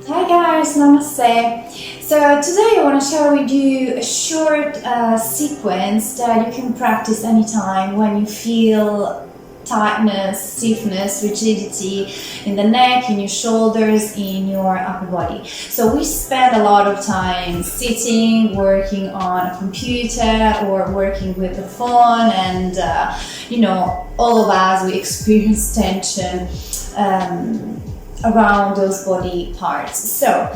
Hi guys, namaste. So today I want to share with you a short sequence that you can practice anytime when you feel tightness, stiffness, rigidity in the neck, in your shoulders, in your upper body. So we spend a lot of time sitting, working on a computer or working with the phone, and all of us, we experience tension around those body parts. So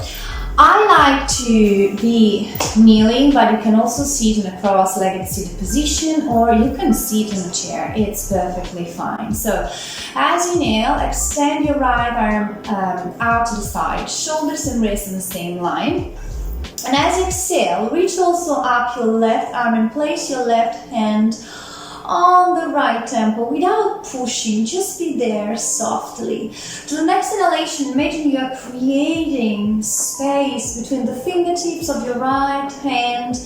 I like to be kneeling, but you can also sit in a cross-legged seated position, or you can sit in a chair. It's perfectly fine. So as you kneel, extend your right arm out to the side, shoulders and wrists in the same line. And as you exhale, reach also up your left arm and place your left hand on the right temple without pushing, just be there softly. To the next inhalation, imagine you are creating space between the fingertips of your right hand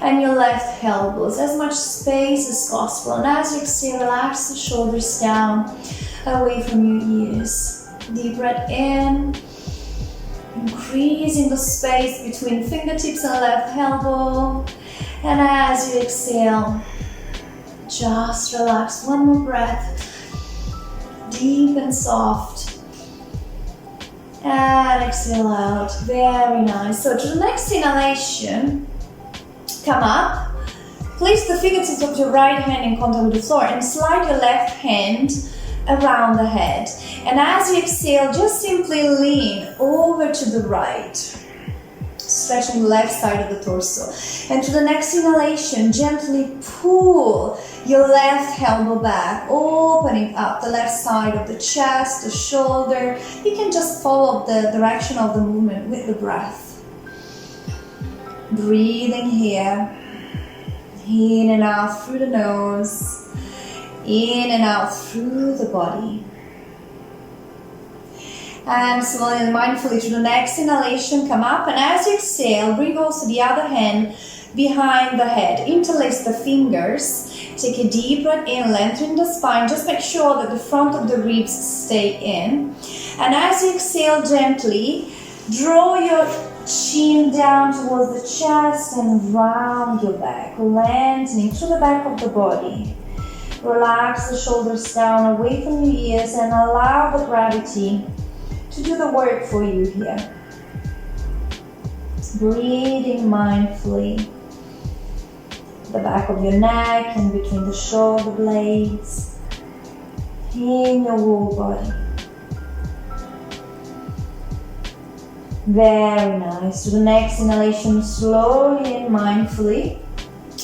and your left elbows, as much space as possible. And as you exhale, relax the shoulders down, away from your ears. Deep breath in, increasing the space between fingertips and left elbow. And as you exhale, just relax. One more breath, deep and soft, and exhale out. Very nice. So to the next inhalation, come up, place the fingertips of your right hand in contact with the floor and slide your left hand around the head. And as you exhale, just simply lean over to the right, stretching the left side of the torso. And to the next inhalation, gently pull your left elbow back, opening up the left side of the chest, the shoulder. You can just follow the direction of the movement with the breath. Breathing here, in and out through the nose, in and out through the body. And slowly and mindfully to the next inhalation, come up, and as you exhale, bring also the other hand behind the head. Interlace the fingers. Take a deep breath in, lengthen the spine. Just make sure that the front of the ribs stay in. And as you exhale gently, draw your chin down towards the chest and round your back, lengthening through the back of the body. Relax the shoulders down, away from your ears, and allow the gravity to do the work for you here. Breathing mindfully. The back of your neck and between the shoulder blades. In your whole body. Very nice. To the next inhalation, slowly and mindfully.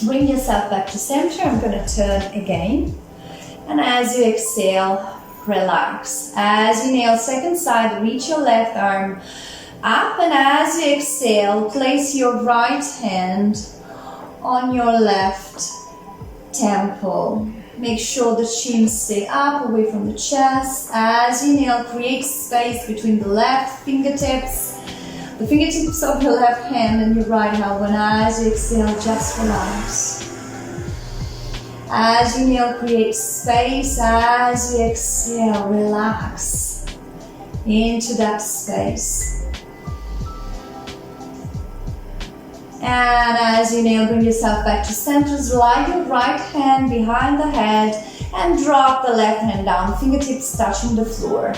Bring yourself back to center. I'm going to turn again. And as you exhale, relax. As you inhale, second side, reach your left arm up, and as you exhale, place your right hand on your left temple. Make sure the chin stay up, away from the chest. As you inhale, create space between the left fingertips, the fingertips of your left hand and your right elbow. And as you exhale, just relax. As you inhale, create space. As you exhale, relax into that space. And as you inhale, bring yourself back to center. Slide your right hand behind the head and drop the left hand down, fingertips touching the floor.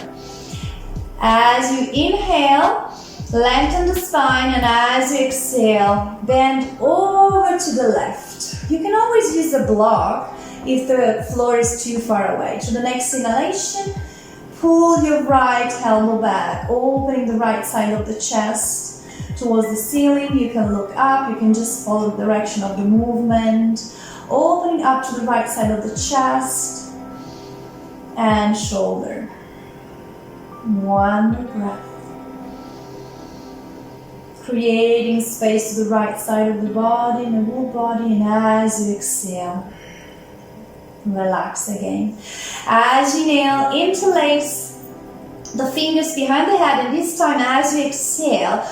As you inhale, lengthen the spine, and as you exhale, bend over to the left. You can always use a block if the floor is too far away. To the next inhalation, pull your right elbow back, opening the right side of the chest towards the ceiling. You can look up, you can just follow the direction of the movement, opening up to the right side of the chest and shoulder. One breath. Creating space to the right side of the body and the whole body, and as you exhale, relax again. As you inhale, interlace the fingers behind the head, and this time as you exhale,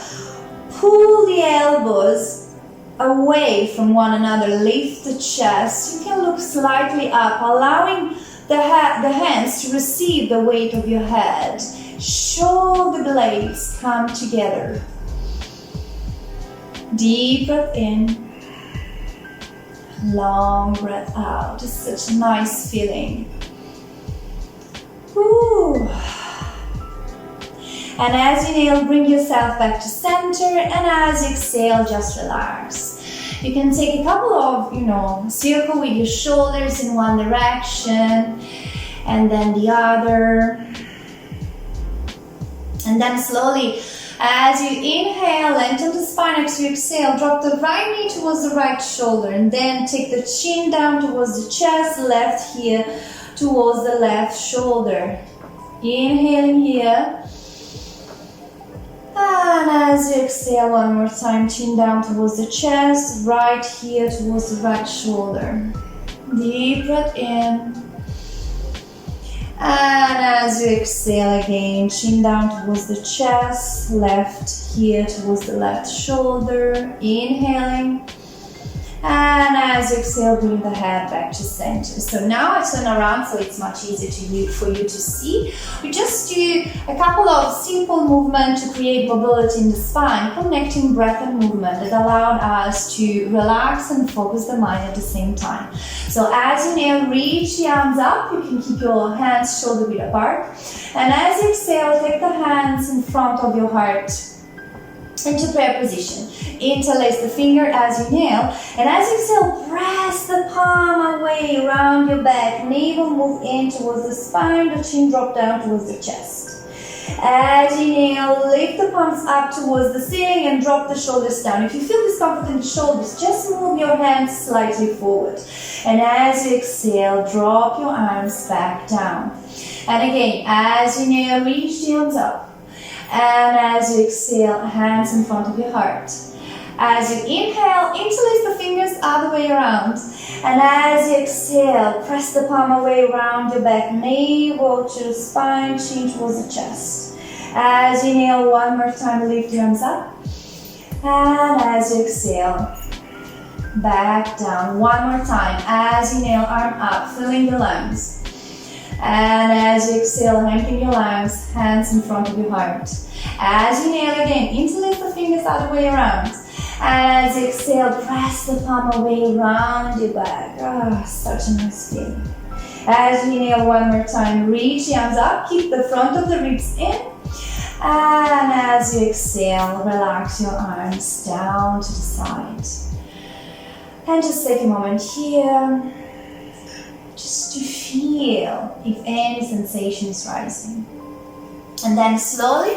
pull the elbows away from one another, lift the chest. You can look slightly up, allowing the hands to receive the weight of your head. shoulder blades come together. Deep breath in, long breath out. Just such a nice feeling. Woo. And as you inhale, bring yourself back to center, and as you exhale, just relax. You can take a couple of, circle with your shoulders in one direction, and then the other. And then slowly, as you inhale, lengthen the spine. As you exhale, drop the right knee towards the right shoulder, and then take the chin down towards the chest, left here towards the left shoulder. Inhaling here. And as you exhale, one more time, chin down towards the chest, right here towards the right shoulder. Deep breath in. And as you exhale again, chin down towards the chest, left here towards the left shoulder. Inhaling. And as you exhale, bring the head back to center. So now I turn around so it's much easier for you to see. We just do a couple of simple movements to create mobility in the spine, connecting breath and movement that allowed us to relax and focus the mind at the same time. So as you inhale, reach the arms up. You can keep your hands shoulder width apart. And as you exhale, take the hands in front of your heart into prayer position. Interlace the finger as you inhale, and as you exhale, press the palm away around your back. Navel move in towards the spine, the chin drop down towards the chest. As you inhale, lift the palms up towards the ceiling and drop the shoulders down. If you feel discomfort in the shoulders, just move your hands slightly forward. And as you exhale, drop your arms back down. And again, as you inhale, reach the arms up. And as you exhale, hands in front of your heart. As you inhale, interlace the fingers other way around. And as you exhale, press the palm away around your back, navel to the spine, chin towards the chest. As you inhale, one more time, lift your arms up. And as you exhale, back down. One more time. As you inhale, arm up, filling the lungs. And as you exhale, lengthen your lungs, hands in front of your heart. As you inhale again, interlace the fingers other way around. As you exhale, press the palm away around your back. Such a nice feeling. As you inhale, one more time, reach the arms up, keep the front of the ribs in. And as you exhale, relax your arms down to the side. And just take a moment here, just to feel if any sensation is rising. And then slowly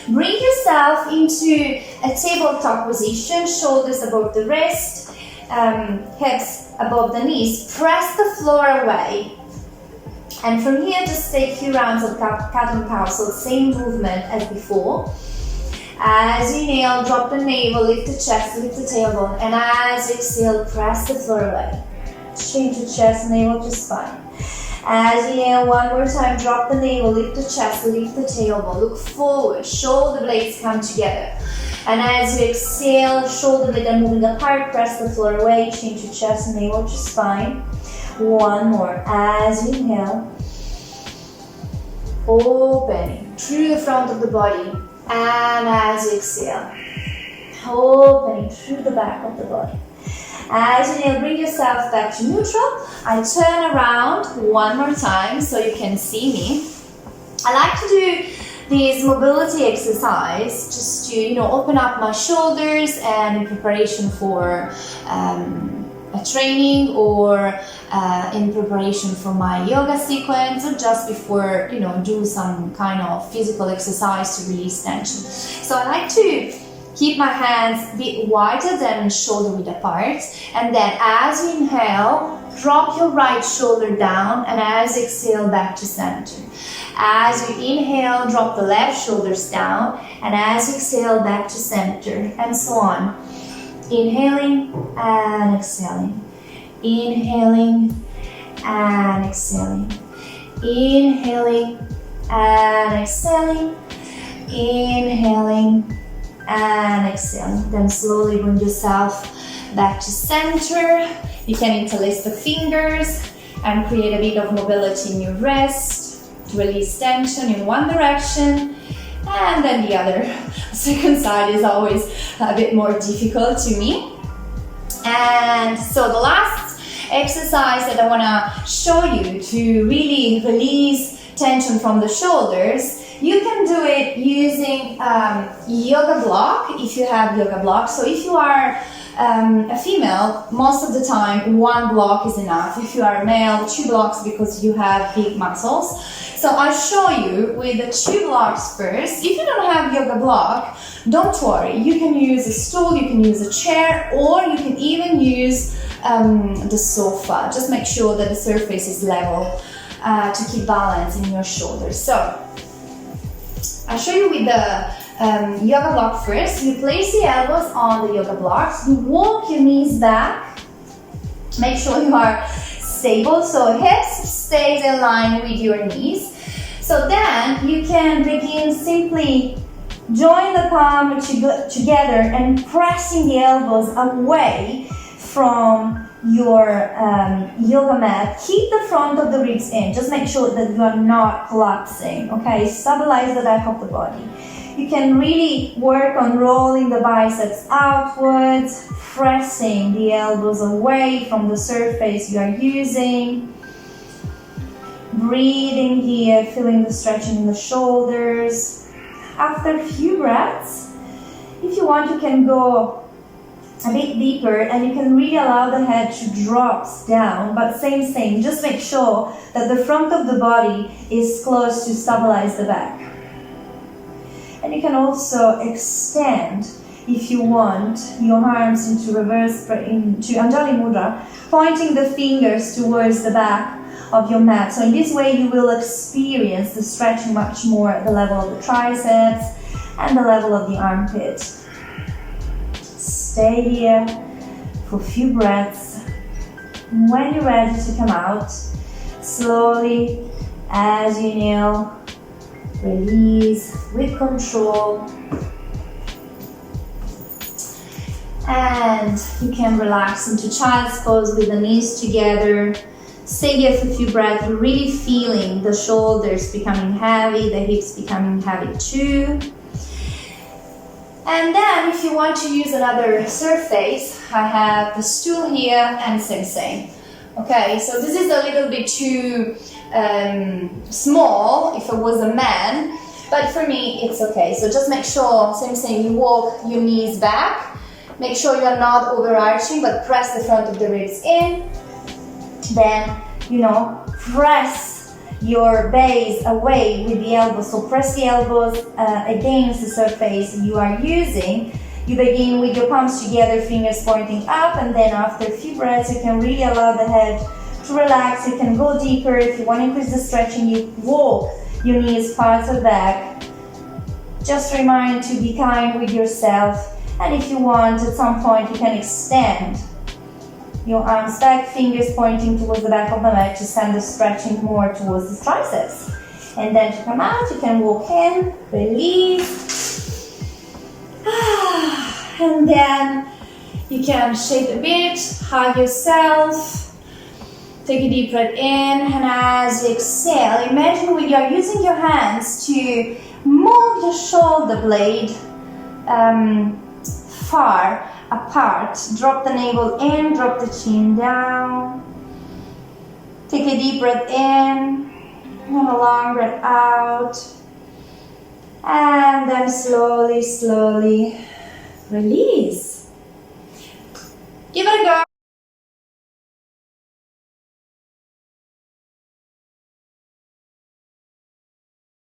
bring yourself into a tabletop position, shoulders above the wrist, hips above the knees. Press the floor away. And from here, just take a few rounds of cat and cow, so same movement as before. As you inhale, drop the navel, lift the chest, lift the tailbone. And as you exhale, press the floor away. Change the chest, navel to spine. As you inhale, one more time, drop the navel, lift the chest, lift the tailbone. Look forward, shoulder blades come together. And as you exhale, shoulder blades are moving apart, press the floor away, change your chest, navel to spine. One more. As you inhale, opening through the front of the body. And as you exhale, opening through the back of the body. As you inhale, bring yourself back to neutral. I turn around one more time so you can see me. I like to do this mobility exercise just to, open up my shoulders and in preparation for a training or in preparation for my yoga sequence, or just before, do some kind of physical exercise to release tension. So I like to keep my hands a bit wider than shoulder width apart. And then as you inhale, drop your right shoulder down, and as you exhale, back to center. As you inhale, drop the left shoulders down, and as you exhale, back to center, and so on. Inhaling and exhaling. Inhaling and exhaling. Inhaling and exhaling. Inhaling and exhaling. Then slowly bring yourself back to center. You can interlace the fingers and create a bit of mobility in your wrist to release tension in one direction And then the other second side is always a bit more difficult to me. And so the last exercise that I want to show you to really release tension from the shoulders, you can do it using yoga block if you have yoga block. So if you are a female, most of the time one block is enough. If you are a male, 2 blocks because you have big muscles. So I'll show you with the 2 blocks first. If you don't have yoga block, don't worry. You can use a stool, you can use a chair, or you can even use the sofa. Just make sure that the surface is level to keep balance in your shoulders. So I'll show you with the yoga block first. You place the elbows on the yoga blocks. You walk your knees back. Make sure you are stable, so hips stays in line with your knees. So then you can begin simply join the palm together and pressing the elbows away from your yoga mat. Keep the front of the ribs in. Just make sure that you are not collapsing. Okay, stabilize the back of the body. You can really work on rolling the biceps outwards, pressing the elbows away from the surface you are using. Breathing here, feeling the stretching in the shoulders. After a few breaths, if you want, you can go a bit deeper and you can really allow the head to drop down, but same, just make sure that the front of the body is close to stabilize the back. And you can also extend, if you want, your arms into reverse, into Anjali Mudra, pointing the fingers towards the back of your mat. So in this way you will experience the stretching much more at the level of the triceps and the level of the armpit. Stay here for a few breaths. When you're ready to come out, slowly, as you inhale, release with control. And you can relax into child's pose with the knees together. Stay here for a few breaths, really feeling the shoulders becoming heavy, the hips becoming heavy too. And then if you want to use another surface, I have the stool here and same. Okay, so this is a little bit too small if it was a man, but for me it's okay. So just make sure, same, you walk your knees back. Make sure you are not overarching, but press the front of the ribs in. Then, press your base away with the elbows. So press the elbows against the surface you are using. You begin with your palms together, fingers pointing up, and then after a few breaths, you can really allow the head to relax. You can go deeper. If you want to increase the stretching, you walk your knees farther back. Just remind to be kind with yourself. And if you want, at some point, you can extend your arms back, fingers pointing towards the back of the mat to send the stretching more towards the triceps. And then to come out, you can walk in, release. And then you can shake a bit, hug yourself. Take a deep breath in, and as you exhale, imagine when you're using your hands to move the shoulder blade far apart. Drop the navel in, drop the chin down. Take a deep breath in and a long breath out. And then slowly release. Give it a go.